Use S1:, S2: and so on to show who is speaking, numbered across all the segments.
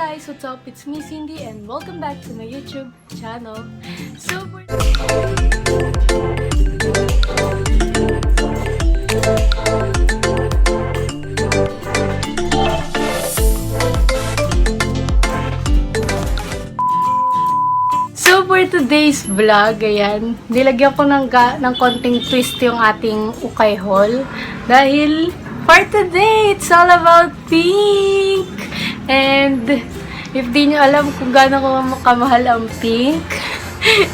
S1: guys, what's up? It's me Cindy and welcome back to my YouTube channel. So for today's vlog, ayan, nilagyan ko ng konting twist yung ating ukay haul. Dahil for today, it's all about pink! And if di nyo alam kung gaano ko kamahal ang pink,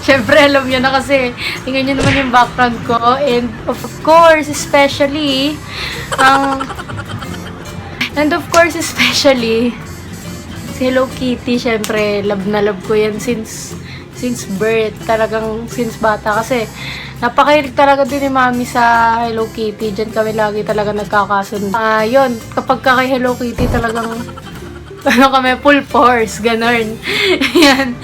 S1: syempre alam nyo na kasi tingnan nyo naman yung background ko. And of course, especially si Hello Kitty, syempre love na love ko yan since birth, talagang since bata kasi napakahilig talaga din ni Mami sa Hello Kitty. Diyan kami lagi talaga nagkakasundo. Yun, kapag kay Hello Kitty talagang kami full force, ganun. Yan.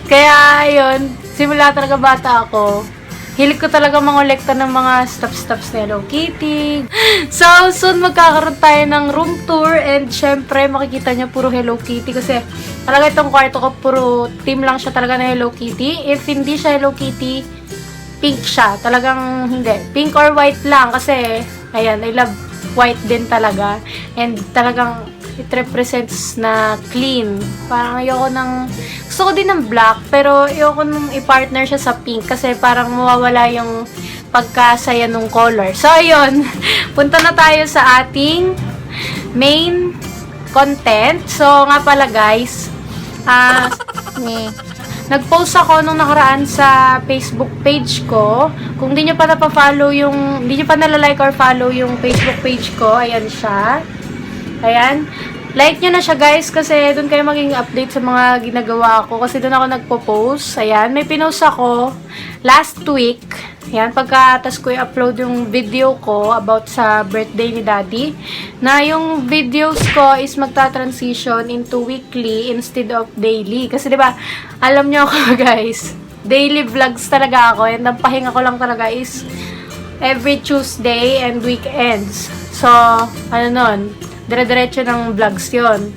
S1: Kaya yun, simula talaga bata ako, hilig ko talaga mangolekta ng mga stuffs ni Hello Kitty. So, soon magkakaroon tayo ng room tour and syempre makikita niyo puro Hello Kitty kasi talaga itong kwarto ko puro team lang siya talaga na Hello Kitty. If hindi siya Hello Kitty, pink siya. Talagang hindi. Pink or white lang kasi, ayan, I love white din talaga. And talagang it represents na clean. Parang ayoko gusto ko din ng black, pero ayoko nung i-partner siya sa pink kasi parang mawawala yung pagkasaya nung color. So, ayun. Punta na tayo sa ating main content. So, nga pala guys, nag-post ako nung nakaraan sa Facebook page ko. Kung hindi nyo pa hindi nyo pa nalalike or follow yung Facebook page ko, ayan siya. Ayan. Like nyo na siya guys kasi doon kayo maging update sa mga ginagawa ko kasi doon ako nagpo-post. Ayan. May pinost ako last week. Ayan. Pagkatas ko i-upload yung video ko about sa birthday ni Daddy. Na yung videos ko is magta-transition into weekly instead of daily. Kasi diba, alam nyo ako guys, daily vlogs talaga ako and ang pahinga ko lang talaga is every Tuesday and weekends. So, ano nun, dire-diretso ng vlogs yon.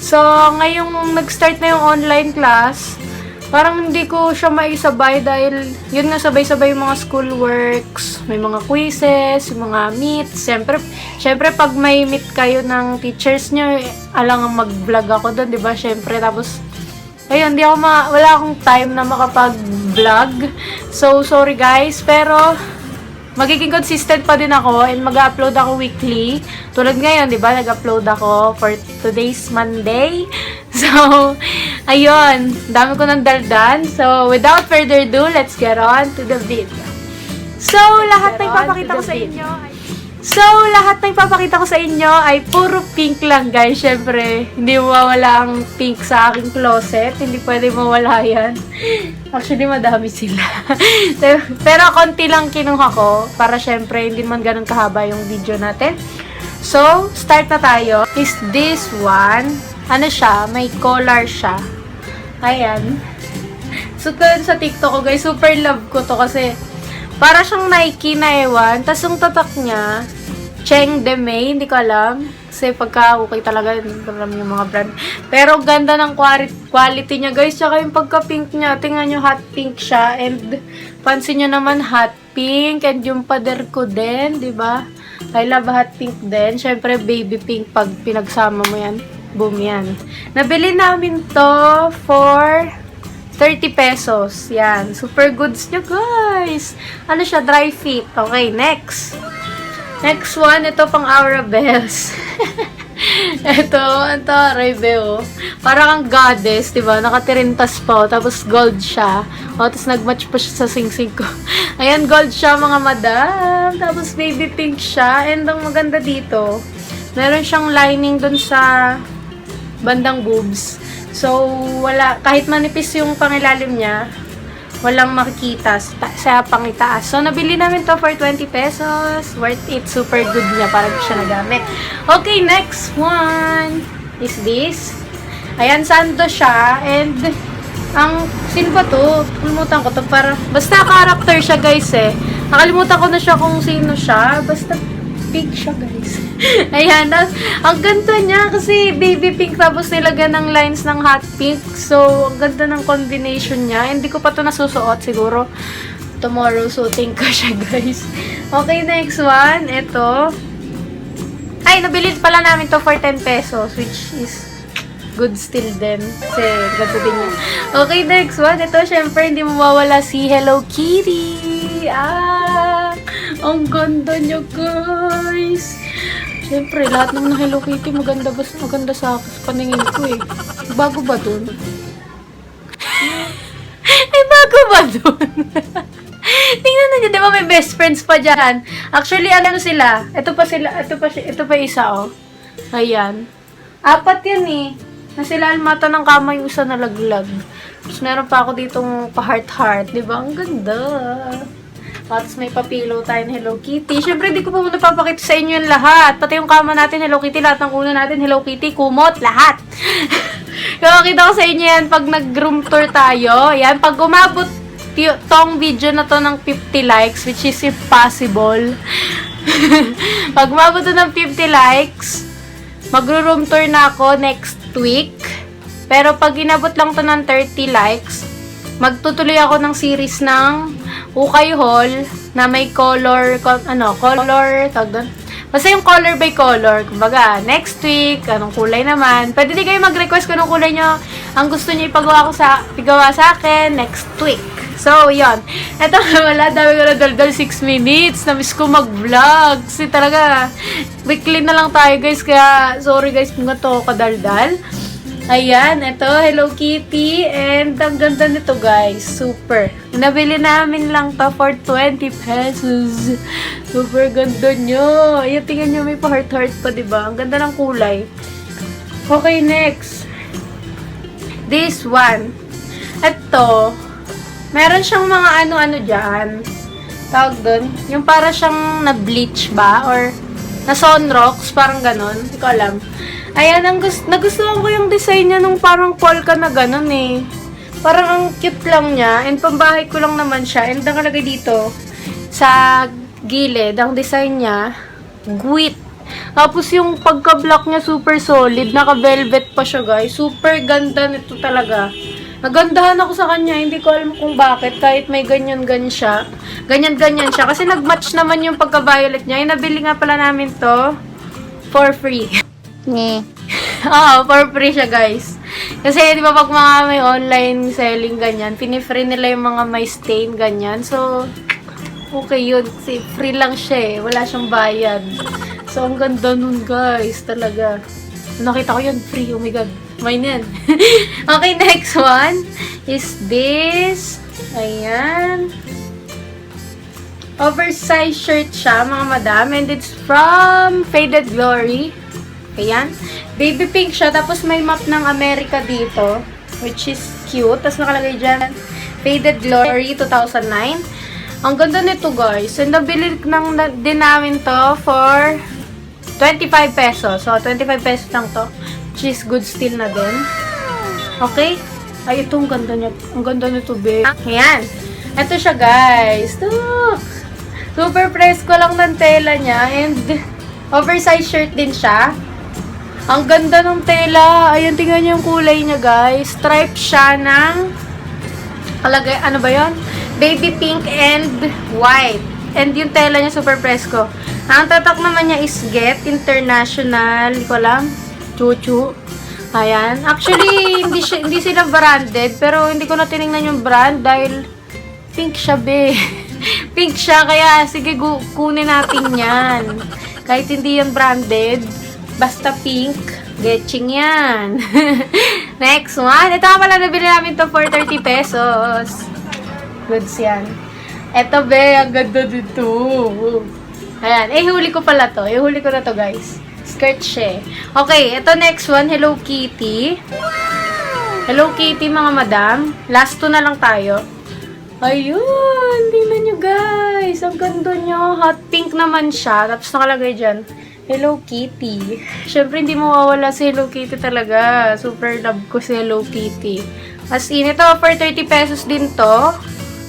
S1: So, ngayong nag-start na yung online class, parang hindi ko siya maisabay dahil yun nga sabay-sabay yung mga school works, may mga quizzes, yung mga meets. Siyempre pag may meet kayo ng teachers nyo, alangang mag-vlog ako doon, di ba? Siyempre, tapos, ayun, wala akong time na makapag-vlog. So, sorry guys, pero magiging consistent pa din ako and mag-upload ako weekly. Tulad ngayon, di ba? Nag-upload ako for today's Monday. So, ayun. Dami ko ng daldan. So, without further ado, let's get on to the video. So, lahat na ipapakita ko sa inyo ay puro pink lang, guys. Syempre, hindi mawawala ang pink sa aking closet. Hindi pwede mawala yan. Actually, madami sila. Pero, konti lang kinuha ko para syempre, hindi man ganun kahaba yung video natin. So, start na tayo. Is this one. Ano siya? May collar siya. Ayan. So, sa TikTok ko, guys, super love ko to kasi para siyang Nike na ewan. Tapos yung tatak niya, Cheng De May, hindi ko alam. Kasi pagka okay talaga, alam yung mga brand. Pero ganda ng quality niya, guys. Tsaka yung pagka-pink niya, tingnan nyo, hot pink siya. And pansin nyo naman, hot pink. And yung pader ko din, di ba? I love hot pink din. Syempre, baby pink pag pinagsama mo yan. Boom yan. Nabili namin to for 30 pesos. Yan. Super goods nyo, guys. Ano siya? Dry fit. Okay, next. Next one, ito pang Aura Bells. ito, Raibeo. Parang kang goddess, diba? Nakatirintas pa. Tapos gold siya. Tapos nagmatch pa siya sa sing-sing ko. Ayan, gold siya, mga madam. Tapos baby pink siya. And ang maganda dito, meron siyang lining dun sa bandang boobs. So, kahit manipis yung pangilalim niya, walang makikita sa pangitaas. So, nabili namin to for 20 pesos. Worth it. Super good niya para siya nagamit. Okay, next one is this. Ayan, sando siya. And, sino ba to? Nakalimutan ko to. Basta character siya, guys eh. Nakalimutan ko na siya kung sino siya. Basta pink siya, guys. Ayan, ang ganda niya kasi baby pink tapos nilagyan ng lines ng hot pink. So, ang ganda ng combination niya. Hindi ko pa to nasusuot siguro. Tomorrow suotin ko siya, guys. Okay, next one. Ito. Ay, nabili pala namin to for 10 pesos, which is good still din. Kasi, ganda din yun. Okay, next one. Ito, syempre, hindi mawawala si Hello Kitty. Ang ganda niya, guys. Syempre, lahat ng Hello Kitty, maganda sa paningin ko eh. Bago ba dun? Bago ba dun? Tingnan na di ba may best friends pa dyan? Actually, ano sila? Ito pa isa, oh. Ayan. 4 yan eh. Nasilahan mata ng kamay yung isa nalaglag. Tapos meron pa ako ditong pa-heart-heart. Di ba? Ang ganda. Tapos may papilo tayo ng Hello Kitty. Siyempre, di ko pa muna papakita sa inyo yung lahat. Pati yung kama natin, Hello Kitty. Lahat ng ulo natin, Hello Kitty. Kumot, lahat. Kakakita ko sa inyo yan pag nag-room tour tayo. Yan, pag umabot tong video na to ng 50 likes, which is impossible. Pag umabot to ng 50 likes, magro-room tour na ako next week. Pero pag inabot lang to ng 30 likes, magtutuloy ako ng series ng Ukay Haul na may color, tawag doon. Basta yung color by color. Kumbaga, next week, anong kulay naman. Pwede din kayo mag-request kung anong kulay nyo. Ang gusto nyo ipagawa sa akin next week. So, yon. Eto, wala, dami ko na daldal 6 minutes. Namiss ko mag-vlog. Kasi talaga, weekly na lang tayo, guys. Kaya, sorry guys kung ito kadaldal. Ayan, ito, Hello Kitty. And, ang ganda nito, guys. Super. Nabili namin lang to for 20 pesos. Super ganda nyo. Ayan, tingnan nyo, may pa-heart-heart pa, diba? Ang ganda ng kulay. Okay, next. This one. Ito, meron siyang mga ano-ano dyan. Tawag dun. Yung para siyang na-bleach ba? Or na-sunrocks. Parang ganon. Hindi ko alam. Ayan, nagustuhan ko yung design niya nung parang polka na ganon eh. Parang ang cute lang niya. And pambahay ko lang naman siya. And nakalagay dito sa gilid, ang design niya, guwit. Tapos yung pagka-black niya super solid. Naka-velvet pa siya, guys. Super ganda nito talaga. Nagandahan ako sa kanya. Hindi ko alam kung bakit. Kahit may ganyan-ganyan siya. Ganyan-ganyan siya. Kasi nag-match naman yung pagka-violet niya. Nabili nga pala namin to for free. Oo, for free siya, guys. Kasi, di ba, pag mga may online selling ganyan, pinifree nila yung mga may stain ganyan. So, okay yun. Kasi free lang siya eh. Wala siyang bayad. So, ang ganda nun, guys. Talaga. Nakita ko yun, free. Oh my God. Mine yan. Okay, next one is this. Ayan. Oversized shirt siya, mga madam. And it's from Faded Glory. Ayan. Baby pink siya. Tapos may map ng Amerika dito. Which is cute. Tapos nakalagay dyan, Faded Glory 2009. Ang ganda nito, guys. And nabili din namin to for 25 pesos. So, 25 pesos lang to. Which is good still na din. Okay? Ay, ito. Ang ganda niya. Ang ganda nito, babe. Ayan. Ito siya, guys. Look. Super presko lang ng tela niya. And oversized shirt din siya. Ang ganda ng tela. Ayan, tingnan niyo yung kulay niya, guys. Stripe siya ng kalagay, ano ba yun? Baby pink and white. And yung tela niya super presko. Ang tatak naman niya is Get International. Hindi ko alam. Chuchu. Ayan. Actually, hindi sila branded. Pero hindi ko na tinignan yung brand dahil pink siya, be. Pink siya. Kaya, sige, kunin natin yan. Kahit hindi yan branded. Basta pink. Getching yan. Next one. Ito nga pala, nabili namin to for 30 pesos. Goods yan. Ito, be. Ang ganda dito. Ayan. Huli ko pala to. Huli ko na to, guys. Skirt siya. Okay. Ito next one. Hello Kitty. Hello Kitty, mga madam. Last two na lang tayo. Ayun. Tingnan nyo, guys. Ang ganda nyo. Hot pink naman siya. Tapos nakalagay dyan, Hello Kitty. Siyempre, hindi mawawala si Hello Kitty talaga. Super love ko si Hello Kitty. As in, ito, for 30 pesos din to.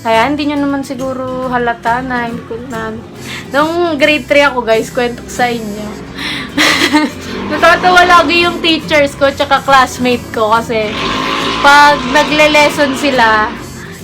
S1: Kaya hindi nyo naman siguro halata na hindi ko na... Nung grade 3 ako guys, kwento ko sa inyo. Natatawa lagi yung teachers ko tsaka classmate ko kasi pag nagle-lesson sila,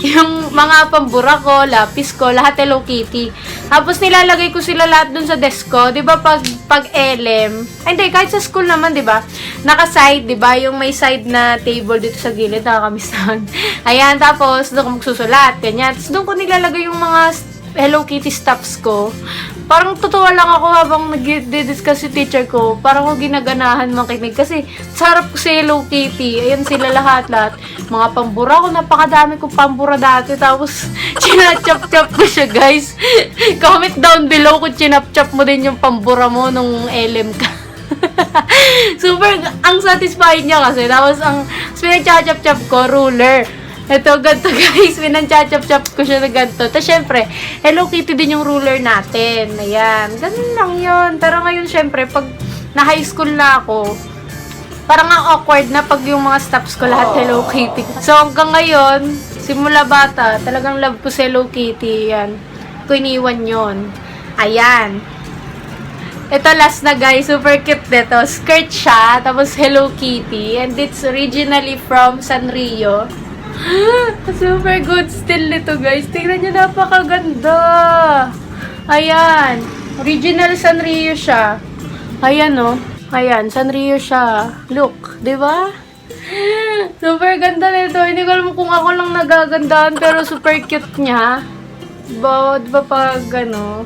S1: yung mga pambura ko, lapis ko, lahat Hello Kitty. Tapos nilalagay ko sila lahat dun sa desk ko. 'Di ba pag LM, ay hindi kahit sa school naman, 'di ba? Naka-side, 'di ba? Yung may side na table dito sa gilid, nakakamiss naman. Ayan, tapos doon ko magsusulat, ganyan. Tapos doon ko nilalagay yung mga Hello Kitty stuffs ko. Parang totoo lang ako habang nag-discuss si teacher ko. Parang ako ginaganahan makinig. Kasi sarap ko si Hello Kitty. Ayan sila lahat. Mga pambura ko. Napakadami kong pambura dati. Tapos, chinachap-chap ko siya, guys. Comment down below kung chinap-chap mo din yung pambura mo nung LM ka. Super, ang satisfying niya kasi. Tapos, ang pinachachap-chap ko, ruler. Ito, ganito guys, pinanchachap-chap ko siya na ganito. Tapos syempre, Hello Kitty din yung ruler natin. Ayan, ganun lang yun. Pero ngayon syempre, pag na high school na ako, parang ang awkward na pag yung mga stuffs ko lahat Hello Kitty. So hanggang ngayon, simula bata, talagang love ko si Hello Kitty. Yan, ko iniwan yun. Ayan. Ito last na guys, super cute dito. Skirt siya, tapos Hello Kitty. And it's originally from Sanrio. Super good still nito guys. Tingnan nyo, napakaganda. Ayan. Original Sanrio siya. Ayan oh. Ayan, Sanrio siya. Look, di ba? Super ganda nito. Hindi ko alam kung ako lang nagagandahan pero super cute niya. Diba pag ano,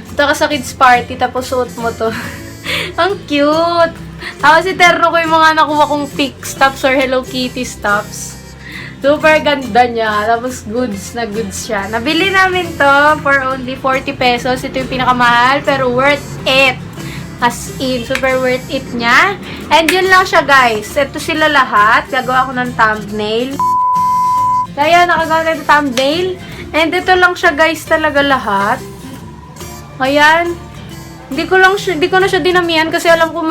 S1: punta ka sa kids party tapos suot mo to. Ang cute. Tapos iterno ko yung mga nakuha kong pink stuffs or Hello Kitty stuffs. Super ganda niya. Tapos goods na goods siya. Nabili namin to for only 40 pesos. Ito yung pinakamahal pero worth it. As in, super worth it niya. And yun lang siya guys. Ito sila lahat. Gagawa ko ng thumbnail. Kaya nakagawa na yung thumbnail. And ito lang siya guys talaga lahat. Ayan. Hindi ko na siya dinamihan kasi alam ko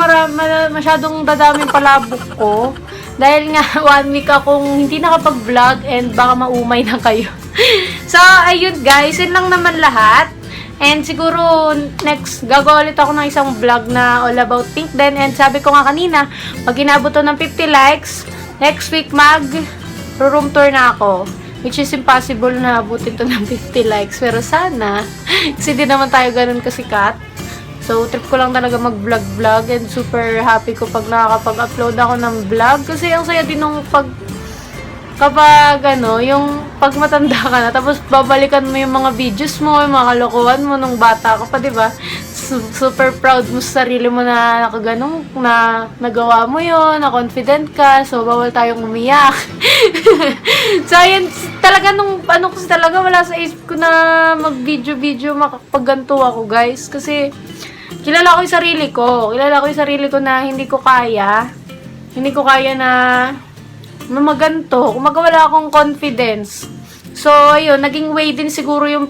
S1: masyadong dadaming palabok ko. Dahil nga 1 week akong hindi nakapag-vlog and baka maumay na kayo. So, ayun guys, yun lang naman lahat. And siguro next, gagawa ulit ako ng isang vlog na all about pink din. And sabi ko nga kanina, pag inabot to ng 50 likes, next week room tour na ako. Which is impossible na abutin to ng 50 likes. Pero sana, kasi di naman tayo ganun kasikat. So, trip ko lang talaga mag-vlog and super happy ko pag nakakapag-upload ako ng vlog. Kasi ang saya din nung kapag yung pag matanda ka na, tapos babalikan mo yung mga videos mo, yung mga kalokohan mo nung bata ka pa, diba? Super proud mo sa sarili mo na nakaganong, na nagawa mo yon, na confident ka, so bawal tayong umiyak. So, ayun, talaga kasi talaga wala sa isip ko na mag-video makapagganto ako, guys. Kasi, kilala ko yung sarili ko na hindi ko kaya na maganto, kung wala akong confidence. So, ayun, naging way din siguro yung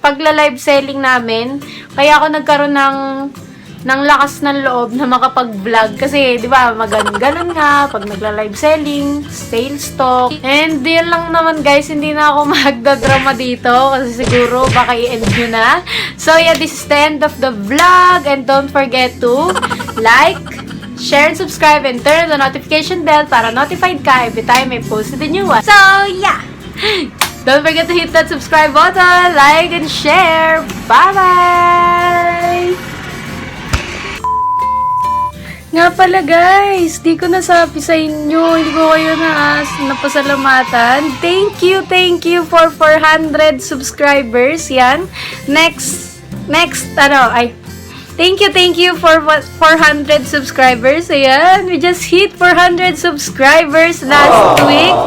S1: pagla-live selling namin. Kaya ako nagkaroon ng lakas ng loob na makapag-vlog. Kasi, di ba, ganun nga, pag nagla-live selling, sales talk. And, yun lang naman guys, hindi na ako magdadrama dito. Kasi siguro, baka i-end nyo na. So, yeah, this is the end of the vlog. And don't forget to like, share, and subscribe, and turn the notification bell para notified ka every time I post a new one. So, yeah! Don't forget to hit that subscribe button, like, and share. Bye-bye! Nga pala guys, di ko nasabi sa inyo, hindi ko kayo napasalamatan. Thank you for 400 subscribers. Yan. Thank you for 400 subscribers. Ayan, we just hit 400 subscribers last week.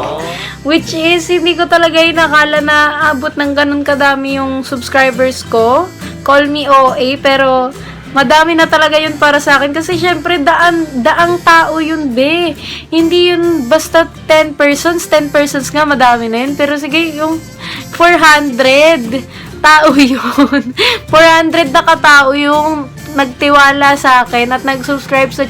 S1: Which is, hindi ko talaga inakala na abot ng ganun kadami yung subscribers ko. Call me OA, pero madami na talaga yun para sa akin. Kasi syempre, daang tao yun, be. Hindi yun basta 10 persons. 10 persons nga, madami na yun. Pero sige, yung 400 tao yun. 400 na katao yung nagtiwala sa akin at nag-subscribe sa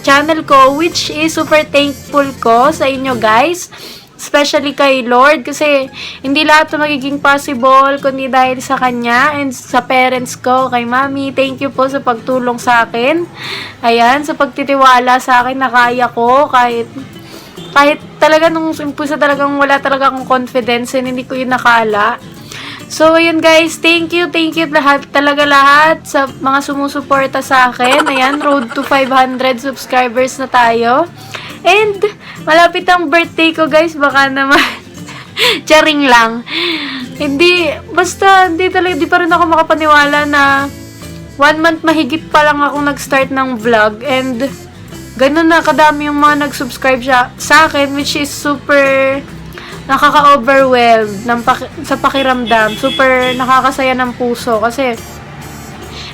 S1: channel ko, which is super thankful ko sa inyo guys. especially kay Lord, kasi hindi lahat na magiging possible kundi dahil sa Kanya and sa parents ko, kay Mami. Thank you po sa pagtulong sa akin. Ayan, sa pagtitiwala sa akin na kaya ko, kahit talaga nung umpisa talagang wala talaga akong confidence and hindi ko yun nakala. So, ayun guys, thank you lahat sa mga sumusuporta sa akin. Ayan, road to 500 subscribers na tayo. And, malapit ang birthday ko guys, baka naman, charing lang. Hindi pa rin ako makapaniwala na 1 month mahigit pa lang ako nag-start ng vlog. And, ganun na kadami yung mga nag-subscribe sa akin, which is super nakaka-overwhelmed sa pakiramdam. Super nakakasaya ng puso kasi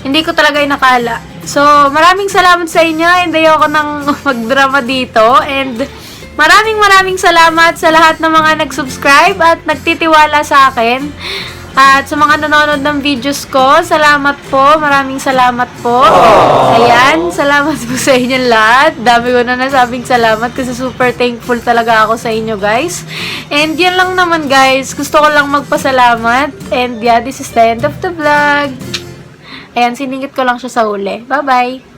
S1: hindi ko talaga inakala. So, maraming salamat sa inyo and ayoko nang magdrama dito. And maraming salamat sa lahat ng mga nag-subscribe at nagtitiwala sa akin. At sa mga nanonood ng videos ko, salamat po. Maraming salamat po. Ayan, salamat po sa inyo lahat. Dami ko na nasabing salamat kasi super thankful talaga ako sa inyo guys. And yan lang naman guys. Gusto ko lang magpasalamat. And yeah, this is the end of the vlog. Ayan, siningit ko lang siya sa huli. Bye-bye!